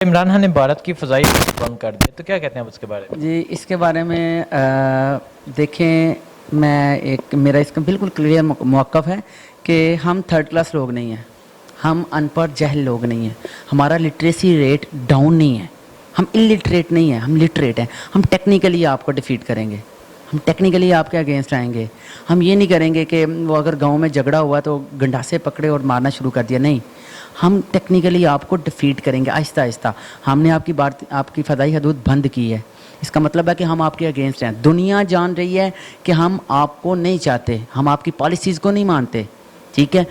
عمران خان نے بھارت کی فضائی بند کر دی تو کیا کہتے ہیں آپ اس کے بارے میں؟ جی اس کے بارے میں دیکھیں، میرا اس کا بالکل کلیئر موقف ہے کہ ہم تھرڈ کلاس لوگ نہیں ہیں، ہم ان پڑھ جہل لوگ نہیں ہیں، ہمارا لٹریسی ریٹ ڈاؤن نہیں ہے، ہم الٹریٹ نہیں ہیں، ہم لٹریٹ ہیں۔ ہم ٹیکنیکلی آپ کو ڈیفیٹ کریں گے، ہم ٹیکنیکلی آپ کے اگینسٹ آئیں گے۔ ہم یہ نہیں کریں گے کہ وہ اگر گاؤں میں جھگڑا ہوا تو گنڈاسے پکڑے اور مارنا شروع کر دیا، نہیں، ہم ٹیکنیکلی آپ کو ڈیفیٹ کریں گے آہستہ آہستہ۔ ہم نے آپ کی فضائی حدود بند کی ہے، اس کا مطلب ہے کہ ہم آپ کے اگینسٹ ہیں۔ دنیا جان رہی ہے کہ ہم آپ کو نہیں چاہتے، ہم آپ کی پالیسیز کو نہیں مانتے، ٹھیک ہے۔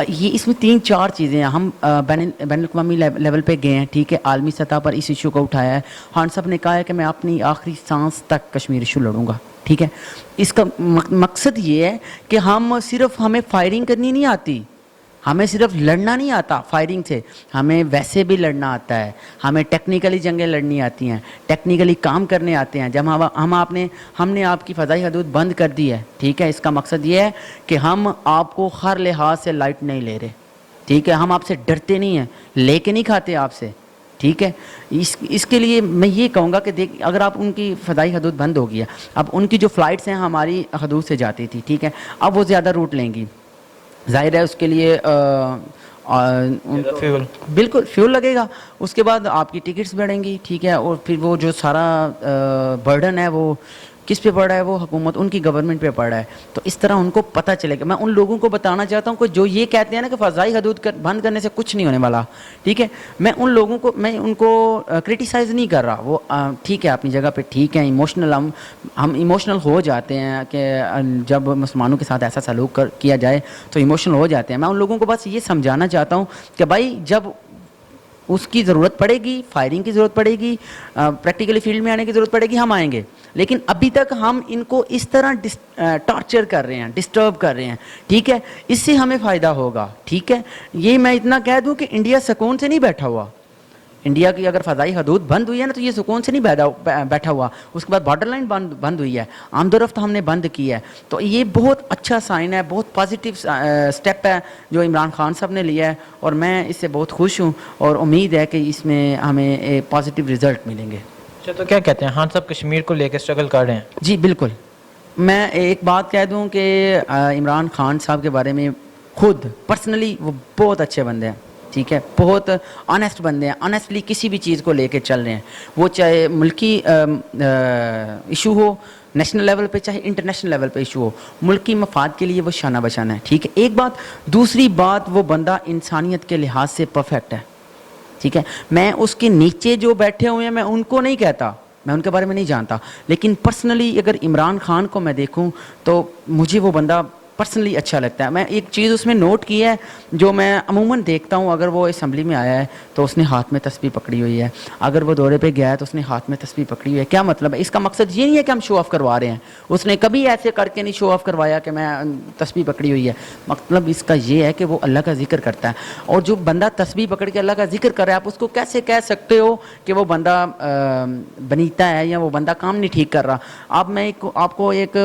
یہ اس میں 3-4 چیزیں ہیں۔ ہم بین الاقوامی لیول پہ گئے ہیں، ٹھیک ہے، عالمی سطح پر اس ایشو کو اٹھایا ہے۔ خان صاحب نے کہا ہے کہ میں اپنی آخری سانس تک کشمیر ایشو لڑوں گا، ٹھیک ہے۔ اس کا مقصد یہ ہے کہ ہمیں فائرنگ کرنی نہیں آتی، ہمیں صرف لڑنا نہیں آتا فائرنگ سے، ہمیں ویسے بھی لڑنا آتا ہے، ہمیں ٹیکنیکلی جنگیں لڑنی آتی ہیں، ٹیکنیکلی کام کرنے آتے ہیں۔ جب ہم نے آپ کی فضائی حدود بند کر دی ہے، ٹھیک ہے، اس کا مقصد یہ ہے کہ ہم آپ کو ہر لحاظ سے لائٹ نہیں لے رہے، ٹھیک ہے، ہم آپ سے ڈرتے نہیں ہیں، لے کے نہیں کھاتے آپ سے، ٹھیک ہے۔ اس کے لیے میں یہ کہوں گا کہ اگر آپ ان کی فضائی حدود بند ہو گیا، اب ان کی جو فلائٹس ہیں ہماری حدود سے جاتی تھی، ٹھیک ہے، اب وہ زیادہ روٹ لیں گی، ظاہر ہے اس کے لیے بالکل فیول لگے گا، اس کے بعد آپ کی ٹکٹس بڑھیں گی، ٹھیک ہے، اور پھر وہ جو سارا برڈن ہے وہ کس پہ پڑ رہا ہے، وہ حکومت ان کی گورنمنٹ پہ پڑ رہا ہے۔ تو اس طرح ان کو پتہ چلے گا۔ میں ان لوگوں کو بتانا چاہتا ہوں کہ جو یہ کہتے ہیں نا کہ فضائی حدود بند کرنے سے کچھ نہیں ہونے والا، ٹھیک ہے، میں ان کو کرٹیسائز نہیں کر رہا، وہ ٹھیک ہے اپنی جگہ پہ ٹھیک ہے، ہم ایموشنل ہو جاتے ہیں کہ جب مسلمانوں کے ساتھ ایسا سلوک کیا جائے تو ایموشنل ہو جاتے ہیں۔ میں ان لوگوں کو بس یہ سمجھانا چاہتا ہوں کہ بھائی جب اس کی ضرورت پڑے گی، فائرنگ کی ضرورت پڑے گی، پریکٹیکلی فیلڈ میں آنے کی ضرورت پڑے گی، ہم آئیں گے، لیکن ابھی تک ہم ان کو اس طرح ٹارچر کر رہے ہیں، ڈسٹرب کر رہے ہیں، ٹھیک ہے، اس سے ہمیں فائدہ ہوگا، ٹھیک ہے۔ یہ میں اتنا کہہ دوں کہ انڈیا سکون سے نہیں بیٹھا ہوا۔ انڈیا کی اگر فضائی حدود بند ہوئی ہے نا تو یہ سکون سے نہیں بیٹھا ہوا، اس کے بعد بارڈر لائن بند ہوئی ہے، آمد و رفت ہم نے بند کی ہے، تو یہ بہت اچھا سائن ہے، بہت پازیٹیو سٹیپ ہے جو عمران خان صاحب نے لیا ہے، اور میں اس سے بہت خوش ہوں اور امید ہے کہ اس میں ہمیں پازیٹیو رزلٹ ملیں گے۔ اچھا، تو کیا کہتے ہیں خان صاحب کشمیر کو لے کے اسٹرگل کر رہے ہیں؟ جی بالکل، میں ایک بات کہہ دوں کہ عمران خان صاحب کے بارے میں خود پرسنلی وہ بہت اچھے بندے ہیں، ٹھیک ہے، بہت آنیسٹ بندے ہیں، آنیسٹلی کسی بھی چیز کو لے کے چل رہے ہیں، وہ چاہے ملکی ایشو ہو نیشنل لیول پہ، چاہے انٹرنیشنل لیول پہ ایشو ہو، ملکی مفاد کے لیے وہ شانہ بشانہ ہے، ٹھیک ہے، ایک بات۔ دوسری بات، وہ بندہ انسانیت کے لحاظ سے پرفیکٹ ہے، ٹھیک ہے۔ میں اس کے نیچے جو بیٹھے ہوئے ہیں میں ان کو نہیں کہتا، میں ان کے بارے میں نہیں جانتا، لیکن پرسنلی اگر عمران خان کو میں دیکھوں تو مجھے وہ بندہ پرسنلی اچھا لگتا ہے۔ میں ایک چیز اس میں نوٹ کی ہے جو میں عموماً دیکھتا ہوں، اگر وہ اسمبلی میں آیا ہے تو اس نے ہاتھ میں تسبیح پکڑی ہوئی ہے، اگر وہ دورے پہ گیا ہے تو اس نے ہاتھ میں تسبیح پکڑی ہوئی ہے۔ کیا مطلب ہے؟ اس کا مقصد یہ نہیں ہے کہ ہم شو آف کروا رہے ہیں، اس نے کبھی ایسے کر کے نہیں شو آف کروایا کہ میں تسبیح پکڑی ہوئی ہے، مطلب اس کا یہ ہے کہ وہ اللہ کا ذکر کرتا ہے، اور جو بندہ تسبیح پکڑ کے اللہ کا ذکر کر رہا ہے، آپ اس کو کیسے کہہ سکتے ہو کہ وہ بندہ بنیتا ہے یا وہ بندہ کام نہیں ٹھیک کر رہا؟ میں آپ کو ایک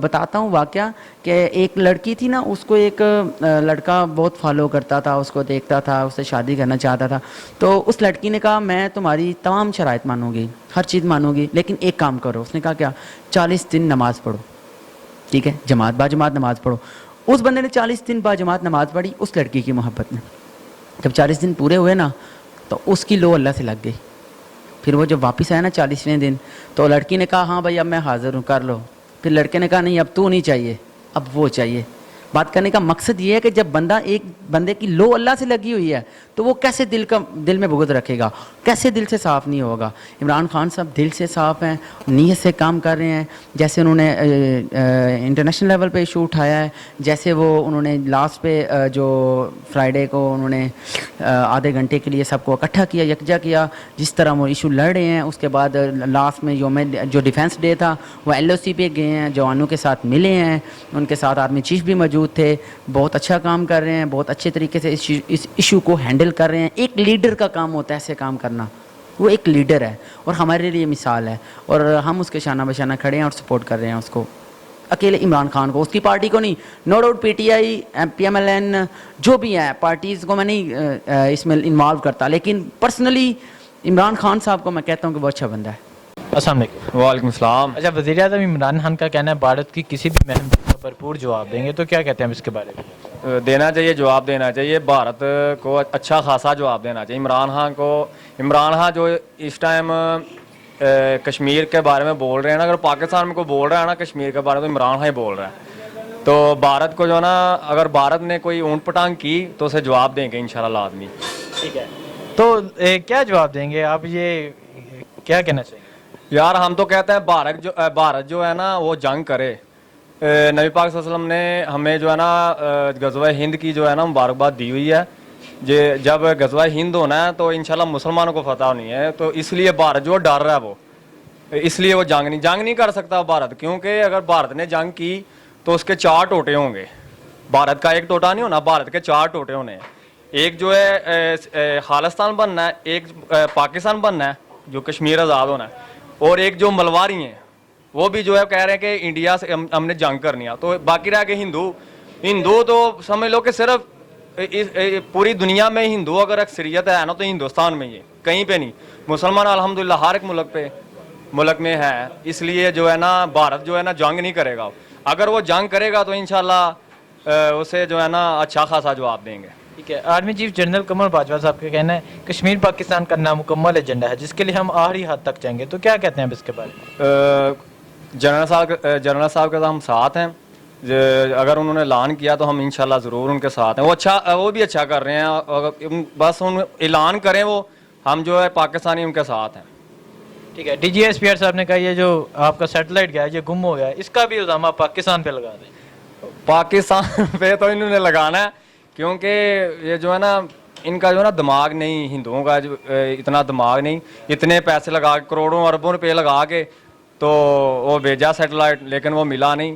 بتاتا ہوں واقعہ کہ ایک لڑکی تھی نا، اس کو ایک لڑکا بہت فالو کرتا تھا، اس کو دیکھتا تھا، اس سے شادی کرنا چاہتا تھا، تو اس لڑکی نے کہا میں تمہاری تمام شرائط مانوں گی، ہر چیز مانوں گی، لیکن ایک کام کرو۔ اس نے کہا کیا؟ 40 دن نماز پڑھو، ٹھیک ہے، با جماعت نماز پڑھو۔ اس بندے نے 40 دن با جماعت نماز پڑھی اس لڑکی کی محبت میں۔ جب 40 دن پورے ہوئے نا تو اس کی لو اللہ سے لگ گئی۔ پھر وہ جب واپس آیا نا 40ویں دن تو لڑکی نے کہا ہاں بھائی اب میں حاضر ہوں، کر لو۔ پھر لڑکے نے کہا نہیں اب تو نہیں چاہیے، اب وہ چاہیے۔ بات کرنے کا مقصد یہ ہے کہ جب ایک بندے کی لو اللہ سے لگی ہوئی ہے تو وہ کیسے دل میں بغض رکھے گا، کیسے دل سے صاف نہیں ہوگا؟ عمران خان صاحب دل سے صاف ہیں، نیت سے کام کر رہے ہیں، جیسے انہوں نے انٹرنیشنل لیول پہ ایشو اٹھایا ہے، جیسے انہوں نے لاسٹ پہ جو فرائیڈے کو انہوں نے آدھے گھنٹے کے لیے سب کو اکٹھا کیا، یکجا کیا، جس طرح وہ ایشو لڑ رہے ہیں۔ اس کے بعد لاسٹ میں جو ڈیفینس ڈے تھا وہ LOC پہ گئے ہیں، جوانوں کے ساتھ ملے ہیں، ان کے ساتھ آرمی چیف بھی موجود تھے، بہت اچھا کام کر رہے ہیں، بہت اچھے طریقے سے اس ایشو کو ہینڈل کر رہے ہیں۔ ایک لیڈر کا کام ہوتا ہے ایسے کام کرنا، وہ ایک لیڈر ہے اور ہمارے لیے مثال ہے، اور ہم اس کے شانہ بشانہ کھڑے ہیں اور سپورٹ کر رہے ہیں اس کو، اکیلے عمران خان کو، اس کی پارٹی کو نہیں۔ نو ڈاؤٹ PTI PMLN جو بھی ہے پارٹیز کو میں نہیں اس میں انوالو کرتا، لیکن پرسنلی عمران خان صاحب کو میں کہتا ہوں کہ وہ اچھا بندہ ہے. السلام علیکم. وعلیکم السلام. اچھا, وزیر اعظم عمران خان کا کہنا ہے بھارت کی کسی بھی مہم کا بھرپور جواب دیں گے, تو کیا کہتے ہیں اس کے بارے میں؟ دینا چاہیے, جواب دینا چاہیے, بھارت کو اچھا خاصا جواب دینا چاہیے. عمران خان جو اس ٹائم کشمیر کے بارے میں بول رہے ہیں نا, اگر پاکستان میں کوئی بول رہا ہے نا کشمیر کے بارے میں, تو عمران خان ہی بول رہا ہے. تو بھارت کو جو ہے نا, اگر بھارت نے کوئی اونٹ پٹانگ کی تو اسے جواب دیں گے انشاءاللہ لازمی. ٹھیک ہے, تو کیا جواب دیں گے آپ, یہ کیا کہنا چاہیں گے؟ یار ہم تو کہتے ہیں بھارت جو ہے نا وہ جنگ کرے. نبی پاک صلی اللہ علیہ وسلم نے ہمیں جو ہے نا غزوہ ہند کی جو ہے نا مبارکباد دی ہوئی ہے. جب غزوہ ہند ہونا ہے تو انشاءاللہ مسلمانوں کو فتح نہیں ہے, تو اس لیے بھارت جو ڈر رہا ہے وہ, اس لیے وہ جنگ نہیں کر سکتا بھارت, کیونکہ اگر بھارت نے جنگ کی تو اس کے 4 ٹوٹے ہوں گے. بھارت کا ایک ٹوٹا نہیں ہونا, بھارت کے 4 ٹوٹے ہونے ہیں. ایک جو ہے خالستان بننا ہے, ایک پاکستان بننا ہے جو کشمیر آزاد ہونا ہے, اور ایک جو ملواری ہیں وہ بھی جو ہے کہہ رہے ہیں کہ انڈیا سے ہم نے جنگ کرنی ہے. تو باقی رہ گئے ہندو تو سمجھ لو کہ صرف پوری دنیا میں ہندو اگر اکثریت ہے نا تو ہندوستان میں, یہ کہیں پہ نہیں. مسلمان الحمدللہ ہر ایک ملک میں ہے. اس لیے جو ہے نا بھارت جو ہے نا جنگ نہیں کرے گا. اگر وہ جنگ کرے گا تو انشاءاللہ اسے جو ہے نا اچھا خاصا جواب دیں گے. ٹھیک ہے, army chief general Qamar Bajwa صاحب کا کہنا ہے کشمیر پاکستان کا نامکمل ایجنڈا ہے جس کے لیے ہم آخری حد تک جائیں گے, تو کیا کہتے ہیں اس کے بارے میں؟ جنرل صاحب کے ہم ساتھ ہیں. اگر انہوں نے اعلان کیا تو ہم انشاءاللہ ضرور ان کے ساتھ ہیں. وہ بھی اچھا کر رہے ہیں, بس ان اعلان کریں وہ, ہم جو ہے پاکستانی ان کے ساتھ ہیں. ٹھیک ہے, D G S P R صاحب نے کہا یہ جو آپ کا سیٹلائٹ گیا ہے یہ گم ہو گیا ہے, اس کا بھی الزام آپ پاکستان پہ لگا دیں. پاکستان پہ تو انہوں نے لگانا ہے, کیونکہ یہ جو ہے نا ان کا جو ہے نا دماغ نہیں, ہندوؤں کا اتنا دماغ نہیں. اتنے پیسے لگا کے, کروڑوں اربوں روپے لگا کے تو وہ بھیجا سیٹلائٹ, لیکن وہ ملا نہیں.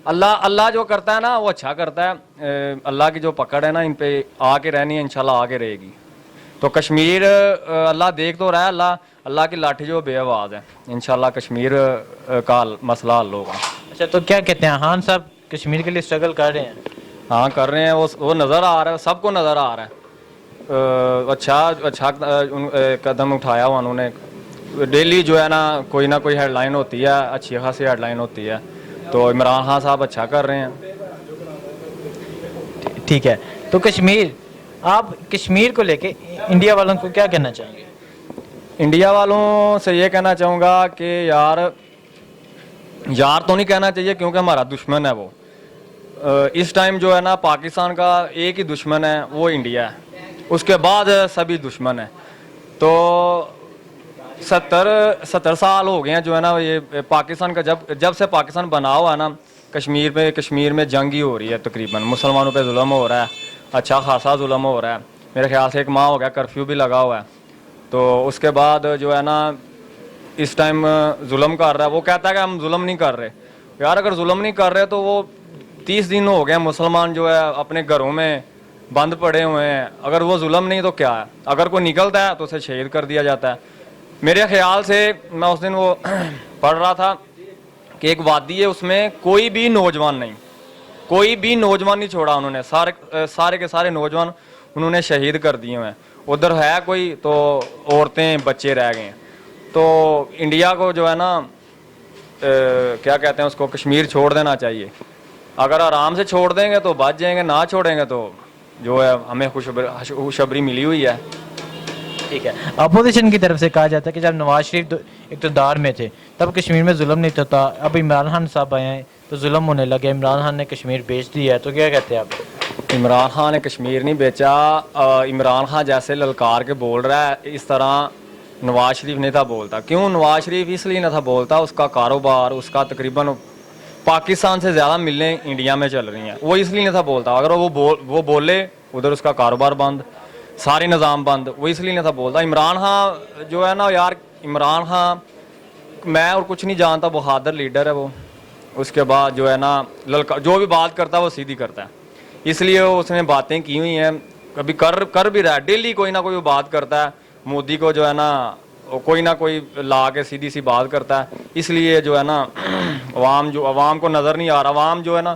اللہ جو کرتا ہے نا وہ اچھا کرتا ہے. اللہ کی جو پکڑ ہے نا ان پہ آ کے رہنی ہے, انشاءاللہ آ کے رہے گی. تو کشمیر اللہ دیکھ تو رہا ہے, اللہ کی لاٹھی جو بے آواز ہے, انشاءاللہ کشمیر کا مسئلہ حل ہوگا. اچھا, تو کیا کہتے ہیں خان صاحب کشمیر کے لیے اسٹرگل کر رہے ہیں؟ ہاں کر رہے ہیں, وہ نظر آ رہا ہے, سب کو نظر آ رہا ہے. اچھا قدم اٹھایا ہوا انہوں نے. ڈیلی جو ہے نا کوئی نہ کوئی ہیڈ لائن ہوتی ہے, اچھی خاصی ہیڈ لائن ہوتی ہے. تو عمران خان صاحب اچھا کر رہے ہیں. ٹھیک ہے, تو آپ کشمیر کو لے کے انڈیا والوں کو کیا کہنا چاہیں گے؟ انڈیا والوں سے یہ کہنا چاہوں گا کہ یار تو نہیں کہنا چاہیے, کیونکہ ہمارا دشمن ہے وہ. اس ٹائم جو ہے نا پاکستان کا ایک ہی دشمن ہے, وہ انڈیا ہے. اس کے بعد سبھی دشمن ہیں. تو 70 سال ہو گئے ہیں جو ہے نا یہ پاکستان کا, جب سے پاکستان بنا ہوا ہے نا, کشمیر میں جنگ ہی ہو رہی ہے. تقریباً مسلمانوں پہ ظلم ہو رہا ہے, اچھا خاصا ظلم ہو رہا ہے. میرے خیال سے 1 ماہ ہو گیا, کرفیو بھی لگا ہوا ہے. تو اس کے بعد جو ہے نا اس ٹائم ظلم کر رہا ہے. وہ کہتا ہے کہ ہم ظلم نہیں کر رہے. یار اگر ظلم نہیں کر رہے تو وہ 30 دن ہو گئے مسلمان جو ہے اپنے گھروں میں بند پڑے ہوئے ہیں. اگر وہ ظلم نہیں تو کیا ہے؟ اگر کوئی نکلتا ہے تو اسے شہید کر دیا جاتا ہے. میرے خیال سے میں اس دن وہ پڑھ رہا تھا کہ ایک وادی ہے, اس میں کوئی بھی نوجوان نہیں چھوڑا انہوں نے. سارے کے سارے نوجوان انہوں نے شہید کر دیے ہوئے ہیں. ادھر ہے کوئی تو عورتیں بچے رہ گئے ہیں. تو انڈیا کو جو ہے نا کیا کہتے ہیں اس کو, کشمیر چھوڑ دینا چاہیے. اگر آرام سے چھوڑ دیں گے تو بچ جائیں گے, نہ چھوڑیں گے تو جو ہے ہمیں خوشخبری ملی ہوئی ہے. ٹھیک ہے, اپوزیشن کی طرف سے کہا جاتا ہے کہ جب نواز شریف اقتدار میں تھے تب کشمیر میں ظلم نہیں ہوتا, اب عمران خان صاحب آئے ہیں تو ظلم ہونے لگے, عمران خان نے کشمیر بیچ دیا ہے, تو کیا کہتے ہیں آپ؟ عمران خان نے کشمیر نہیں بیچا. عمران خان جیسے للکار کے بول رہا ہے اس طرح نواز شریف نہیں تھا بولتا. کیوں نواز شریف اس لیے نہ تھا بولتا, اس کا کاروبار, اس کا تقریباً پاکستان سے زیادہ ملیں انڈیا میں چل رہی ہیں, وہ اس لیے نہیں تھا بولتا. اگر وہ بولے ادھر اس کا کاروبار بند, سارے نظام بند, وہ اس لیے نہیں تھا بولتا. عمران خان جو ہے نا یار, عمران خان میں اور کچھ نہیں جانتا, بہادر لیڈر ہے وہ. اس کے بعد جو ہے نا جو بھی بات کرتا ہے وہ سیدھی کرتا ہے, اس لیے اس نے باتیں کی ہوئی ہیں. کبھی کر بھی رہا ہے, ڈیلی کوئی نہ کوئی بات کرتا ہے. مودی کو جو ہے نا کوئی نہ کوئی لا کے سیدھی سی بات کرتا ہے. اس لیے جو ہے نا عوام کو نظر نہیں آ رہا. عوام جو ہے نا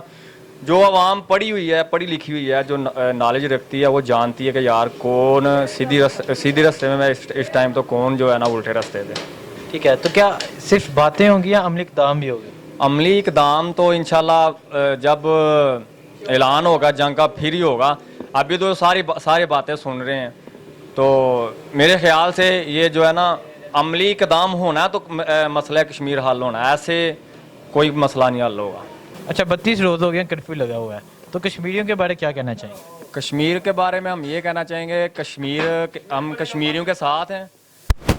جو عوام پڑھی ہوئی ہے, پڑھی لکھی ہوئی ہے, جو نالج رکھتی ہے, وہ جانتی ہے کہ یار کون سیدھی رستے میں اس ٹائم تو کون جو ہے نا الٹے رستے پہ. ٹھیک ہے, تو کیا صرف باتیں ہوں گی یا عملی اقدام بھی ہوگی؟ عملی اقدام تو انشاءاللہ جب اعلان ہوگا جنگ کا پھر ہی ہوگا. ابھی تو ساری باتیں سن رہے ہیں, تو میرے خیال سے یہ جو ہے نا عملی اقدام ہونا ہے تو مسئلہ کشمیر حل ہونا ہے, ایسے کوئی مسئلہ نہیں حل ہوگا. اچھا 32 روز ہو گئے کرفیو لگا ہوا ہے, تو کشمیریوں کے بارے کیا کہنا چاہیں گے؟ کشمیر کے بارے میں ہم یہ کہنا چاہیں گے, ہم کشمیریوں کے ساتھ ہیں,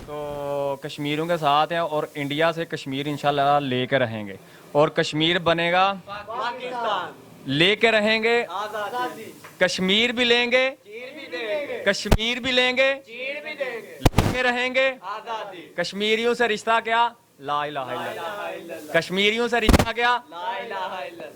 تو کشمیریوں کے ساتھ ہیں, اور انڈیا سے کشمیر انشاءاللہ لے کے رہیں گے, اور کشمیر بنے گا پاکستان, لے کے رہیں گے کشمیر بھی لیں گے, کشمیر بھی لیں گے, لے کے رہیں گے. کشمیریوں سے رشتہ کیا؟ لا الہ الا اللہ. کشمیریوں سے رشتہ کیا؟ لا الہ الا اللہ.